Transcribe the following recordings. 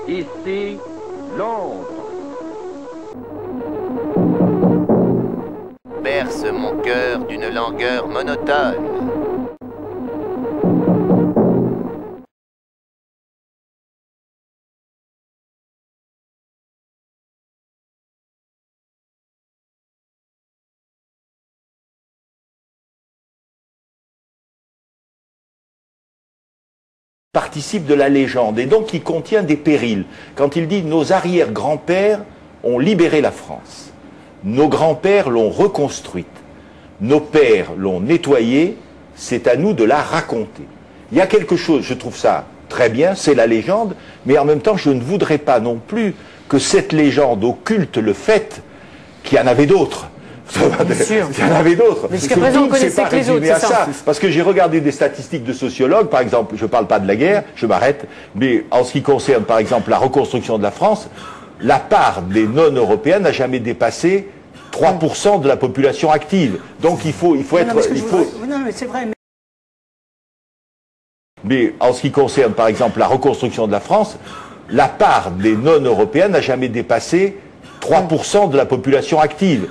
Ici, Londres. Berce mon cœur d'une langueur monotone. Participe de la légende et donc il contient des périls. Quand il dit nos arrière-grands-pères ont libéré la France, nos grands-pères l'ont reconstruite, nos pères l'ont nettoyée, c'est à nous de la raconter. Il y a quelque chose, je trouve ça très bien, c'est la légende, mais en même temps je ne voudrais pas non plus que cette légende occulte le fait qu'il y en avait d'autres. Il y en avait d'autres. Mais jusqu'à présent, on connaissait que les autres, c'est ça. Parce que j'ai regardé des statistiques de sociologues, par exemple, je ne parle pas de la guerre, je m'arrête, mais en ce qui concerne, par exemple, la reconstruction de la France, la part des non-européens n'a jamais dépassé 3% de la population active. Donc il faut être... Non, mais c'est vrai. Mais en ce qui concerne, par exemple, la reconstruction de la France, la part des non-européens n'a jamais dépassé 3% de la population active.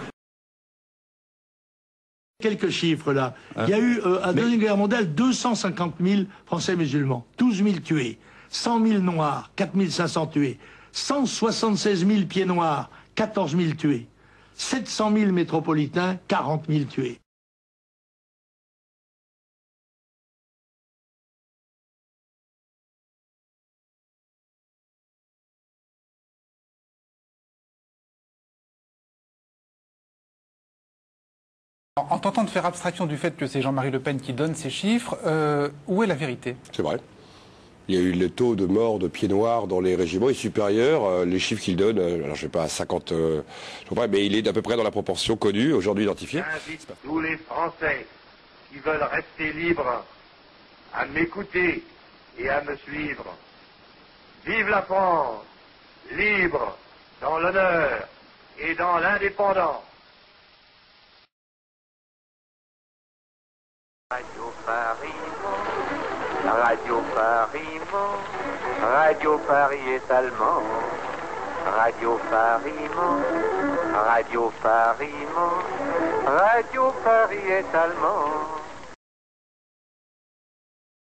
Quelques chiffres là. Il y a eu à la Deuxième Guerre mondiale 250 000 Français musulmans, 12 000 tués, 100 000 noirs, 4 500 tués, 176 000 pieds noirs, 14 000 tués, 700 000 métropolitains, 40 000 tués. En tentant de faire abstraction du fait que c'est Jean-Marie Le Pen qui donne ces chiffres, où est la vérité? C'est vrai. Il y a eu le taux de mort de pieds noirs dans les régiments est supérieur. Les chiffres qu'il donne, alors je ne sais pas à 50, je sais pas, mais il est à peu près dans la proportion connue, aujourd'hui identifiée. J'invite tous les Français qui veulent rester libres à m'écouter et à me suivre. Vive la France, libre, dans l'honneur et dans l'indépendance. Radio Paris, Radio Paris, Radio Paris est allemand. Radio Paris, Radio Paris, Radio Paris est allemand.